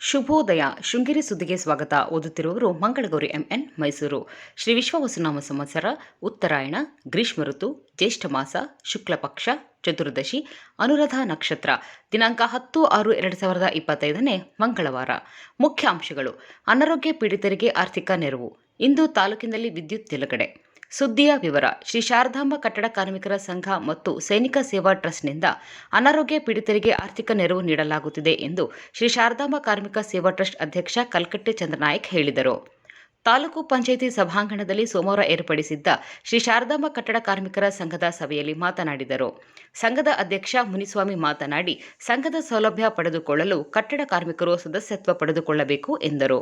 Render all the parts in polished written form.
ಶುಭೋದಯ. ಶೃಂಗೇರಿ ಸುದ್ದಿಗೆ ಸ್ವಾಗತ. ಓದುತ್ತಿರುವವರು ಮಂಗಳಗೌರಿ ಎಂಎನ್, ಮೈಸೂರು. ಶ್ರೀ ವಿಶ್ವವಸುನಾಮ ಸಂವತ್ಸರ, ಉತ್ತರಾಯಣ, ಗ್ರೀಷ್ಮ ಋತು, ಜ್ಯೇಷ್ಠ ಮಾಸ, ಶುಕ್ಲ ಪಕ್ಷ, ಚತುರ್ದಶಿ, ಅನುರಾಧ ನಕ್ಷತ್ರ. ದಿನಾಂಕ 10/6/2025 ಮಂಗಳವಾರ. ಮುಖ್ಯಾಂಶಗಳು: ಅನಾರೋಗ್ಯ ಪೀಡಿತರಿಗೆ ಆರ್ಥಿಕ ನೆರವು. ಇಂದು ತಾಲೂಕಿನಲ್ಲಿ ವಿದ್ಯುತ್ ನಿಲುಗಡೆ. ಸುದ್ದಿಯ ವಿವರ. ಶ್ರೀ ಶಾರದಾಂಬಾ ಕಟ್ಟಡ ಕಾರ್ಮಿಕರ ಸಂಘ ಮತ್ತು ಸೈನಿಕ ಸೇವಾ ಟ್ರಸ್ಟ್ನಿಂದ ಅನಾರೋಗ್ಯ ಪೀಡಿತರಿಗೆ ಆರ್ಥಿಕ ನೆರವು ನೀಡಲಾಗುತ್ತಿದೆ ಎಂದು ಶ್ರೀ ಶಾರದಾಂಬಾ ಕಾರ್ಮಿಕ ಸೇವಾ ಟ್ರಸ್ಟ್ ಅಧ್ಯಕ್ಷ ಕಲ್ಕಟ್ಟೆ ಚಂದ್ರನಾಯಕ್ ಹೇಳಿದರು. ತಾಲೂಕು ಪಂಚಾಯಿತಿ ಸಭಾಂಗಣದಲ್ಲಿ ಸೋಮವಾರ ಏರ್ಪಡಿಸಿದ್ದ ಶ್ರೀ ಶಾರದಾಂಬಾ ಕಟ್ಟಡ ಕಾರ್ಮಿಕರ ಸಂಘದ ಸಭೆಯಲ್ಲಿ ಮಾತನಾಡಿದರು. ಸಂಘದ ಅಧ್ಯಕ್ಷ ಮುನಿಸ್ವಾಮಿ ಮಾತನಾಡಿ, ಸಂಘದ ಸೌಲಭ್ಯ ಪಡೆದುಕೊಳ್ಳಲು ಕಟ್ಟಡ ಕಾರ್ಮಿಕರು ಸದಸ್ಯತ್ವ ಪಡೆದುಕೊಳ್ಳಬೇಕು ಎಂದರು.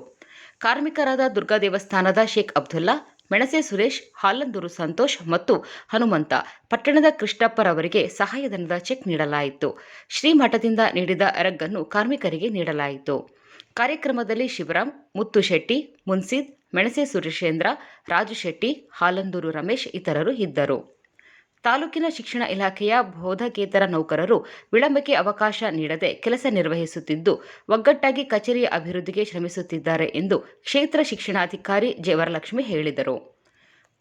ಕಾರ್ಮಿಕರಾದ ದುರ್ಗಾ ದೇವಸ್ಥಾನದ ಶೇಖ್ ಅಬ್ದುಲ್ಲಾ, ಮೆಣಸೆ ಸುರೇಶ್, ಹಾಲಂದೂರು ಸಂತೋಷ್ ಮತ್ತು ಹನುಮಂತ, ಪಟ್ಟಣದ ಕೃಷ್ಣಪ್ಪರವರಿಗೆ ಸಹಾಯಧನದ ಚೆಕ್ ನೀಡಲಾಯಿತು. ಶ್ರೀಮಠದಿಂದ ನೀಡಿದ ರಗ್ಗನ್ನು ಕಾರ್ಮಿಕರಿಗೆ ನೀಡಲಾಯಿತು. ಕಾರ್ಯಕ್ರಮದಲ್ಲಿ ಶಿವರಾಮ್, ಮುತ್ತು ಶೆಟ್ಟಿ, ಮುನ್ಸಿದ್, ಮೆಣಸೆ ಸುರೇಶೇಂದ್ರ, ರಾಜು ಶೆಟ್ಟಿ, ಹಾಲಂದೂರು ರಮೇಶ್ ಇತರರು ಇದ್ದರು. ತಾಲೂಕಿನ ಶಿಕ್ಷಣ ಇಲಾಖೆಯ ಬೋಧಕೇತರ ನೌಕರರು ವಿಳಂಬಕ್ಕೆ ಅವಕಾಶ ನೀಡದೆ ಕೆಲಸ ನಿರ್ವಹಿಸುತ್ತಿದ್ದು, ಒಗ್ಗಟ್ಟಾಗಿ ಕಚೇರಿಯ ಅಭಿವೃದ್ಧಿಗೆ ಶ್ರಮಿಸುತ್ತಿದ್ದಾರೆ ಎಂದು ಕ್ಷೇತ್ರ ಶಿಕ್ಷಣಾಧಿಕಾರಿ ಜೆ. ವರಲಕ್ಷ್ಮಿ ಹೇಳಿದರು.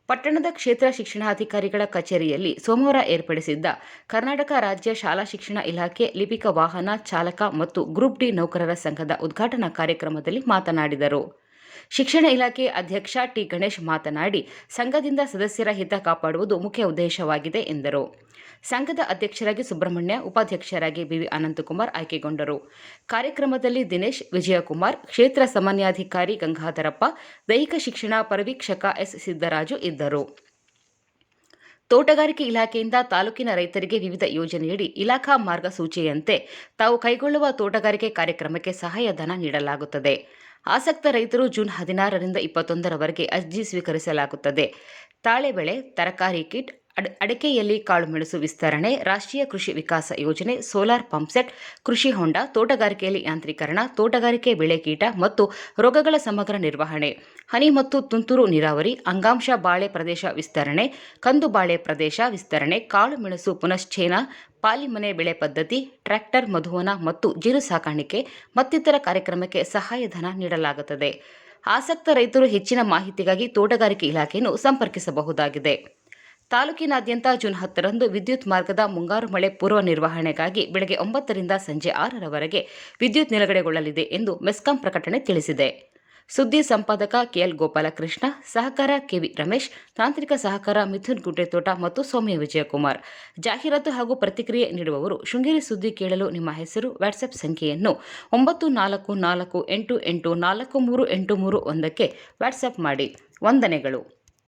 ಪಟ್ಟಣದ ಕ್ಷೇತ್ರ ಶಿಕ್ಷಣಾಧಿಕಾರಿಗಳ ಕಚೇರಿಯಲ್ಲಿ ಸೋಮವಾರ ಏರ್ಪಡಿಸಿದ್ದ ಕರ್ನಾಟಕ ರಾಜ್ಯ ಶಾಲಾ ಶಿಕ್ಷಣ ಇಲಾಖೆ ಲಿಪಿಕ ವಾಹನ ಚಾಲಕ ಮತ್ತು ಗ್ರೂಪ್ ಡಿ ನೌಕರರ ಸಂಘದ ಉದ್ಘಾಟನಾ ಕಾರ್ಯಕ್ರಮದಲ್ಲಿ ಮಾತನಾಡಿದರು. ಶಿಕ್ಷಣ ಇಲಾಖೆ ಅಧ್ಯಕ್ಷ ಟಿ. ಗಣೇಶ್ ಮಾತನಾಡಿ, ಸಂಘದಿಂದ ಸದಸ್ಯರ ಹಿತ ಕಾಪಾಡುವುದು ಮುಖ್ಯ ಉದ್ದೇಶವಾಗಿದೆ ಎಂದರು. ಸಂಘದ ಅಧ್ಯಕ್ಷರಾಗಿ ಸುಬ್ರಹ್ಮಣ್ಯ, ಉಪಾಧ್ಯಕ್ಷರಾಗಿ ಬಿವಿ ಅನಂತಕುಮಾರ್ ಆಯ್ಕೆಗೊಂಡರು. ಕಾರ್ಯಕ್ರಮದಲ್ಲಿ ದಿನೇಶ್, ವಿಜಯಕುಮಾರ್, ಕ್ಷೇತ್ರ ಸಮನ್ಯಾಧಿಕಾರಿ ಗಂಗಾಧರಪ್ಪ, ದೈಹಿಕ ಶಿಕ್ಷಣ ಪರಿವೀಕ್ಷಕ ಎಸ್. ಸಿದ್ದರಾಜು ಇದ್ದರು. ತೋಟಗಾರಿಕೆ ಇಲಾಖೆಯಿಂದ ತಾಲೂಕಿನ ರೈತರಿಗೆ ವಿವಿಧ ಯೋಜನೆಯಡಿ ಇಲಾಖಾ ಮಾರ್ಗಸೂಚಿಯಂತೆ ತಾವು ಕೈಗೊಳ್ಳುವ ತೋಟಗಾರಿಕೆ ಕಾರ್ಯಕ್ರಮಕ್ಕೆ ಸಹಾಯಧನ ನೀಡಲಾಗುತ್ತದೆ. ಆಸಕ್ತ ರೈತರು ಜೂನ್ 16ರಿಂದ 21ರವರೆಗೆ ಅರ್ಜಿ ಸ್ವೀಕರಿಸಲಾಗುತ್ತದೆ. ತಾಳೆ ಬೆಳೆ, ತರಕಾರಿ ಕಿಟ್, ಅಡಿಕೆಯಲ್ಲಿ ಕಾಳುಮೆಣಸು ವಿಸ್ತರಣೆ, ರಾಷ್ಟ್ರೀಯ ಕೃಷಿ ವಿಕಾಸ ಯೋಜನೆ, ಸೋಲಾರ್ ಪಂಪ್ಸೆಟ್, ಕೃಷಿ ಹೊಂಡ, ತೋಟಗಾರಿಕೆಯಲ್ಲಿ ಯಾಂತ್ರೀಕರಣ, ತೋಟಗಾರಿಕೆ ಬೆಳೆ ಕೀಟ ಮತ್ತು ರೋಗಗಳ ಸಮಗ್ರ ನಿರ್ವಹಣೆ, ಹನಿ ಮತ್ತು ತುಂತುರು ನೀರಾವರಿ, ಅಂಗಾಂಶ ಬಾಳೆ ಪ್ರದೇಶ ವಿಸ್ತರಣೆ, ಕಂದು ಬಾಳೆ ಪ್ರದೇಶ ವಿಸ್ತರಣೆ, ಕಾಳುಮೆಣಸು ಪುನಶ್ಚೇನ, ಪಾಲಿಮನೆ ಬೆಳೆ ಪದ್ಧತಿ, ಟ್ರ್ಯಾಕ್ಟರ್ ಮಧುವನ ಮತ್ತು ಜೇನು ಸಾಕಾಣಿಕೆ ಮತ್ತಿತರ ಕಾರ್ಯಕ್ರಮಕ್ಕೆ ಸಹಾಯಧನ ನೀಡಲಾಗುತ್ತದೆ. ಆಸಕ್ತ ರೈತರು ಹೆಚ್ಚಿನ ಮಾಹಿತಿಗಾಗಿ ತೋಟಗಾರಿಕೆ ಇಲಾಖೆಯನ್ನು ಸಂಪರ್ಕಿಸಬಹುದಾಗಿದೆ. ತಾಲೂಕಿನಾದ್ಯಂತ ಜೂನ್ 10ರಂದು ವಿದ್ಯುತ್ ಮಾರ್ಗದ ಮುಂಗಾರು ಮಳೆ ಪೂರ್ವ ನಿರ್ವಹಣೆಗಾಗಿ ಬೆಳಗ್ಗೆ 9ರಿಂದ ಸಂಜೆ 6ರವರೆಗೆ ವಿದ್ಯುತ್ ನಿಲುಗಡೆಗೊಳ್ಳಲಿದೆ ಎಂದು ಮೆಸ್ಕಾಂ ಪ್ರಕಟಣೆ ತಿಳಿಸಿದೆ. ಸುದ್ದಿ ಸಂಪಾದಕ ಕೆಎಲ್ ಗೋಪಾಲಕೃಷ್ಣ, ಸಹಕಾರ ಕೆವಿ ರಮೇಶ್, ತಾಂತ್ರಿಕ ಸಹಕಾರ ಮಿಥುನ್ ಗುಡ್ಡೆತೋಟ ಮತ್ತು ಸೌಮ್ಯ ವಿಜಯಕುಮಾರ್. ಜಾಹೀರಾತು ಹಾಗೂ ಪ್ರತಿಕ್ರಿಯೆ ನೀಡುವವರು ಶೃಂಗೇರಿ ಸುದ್ದಿ ಕೇಳಲು ನಿಮ್ಮ ಹೆಸರು, ವಾಟ್ಸ್ಆಪ್ ಸಂಖ್ಯೆಯನ್ನು 9448843831ಕ್ಕೆ ವಾಟ್ಸ್ಆಪ್ ಮಾಡಿ. ವಂದನೆಗಳು.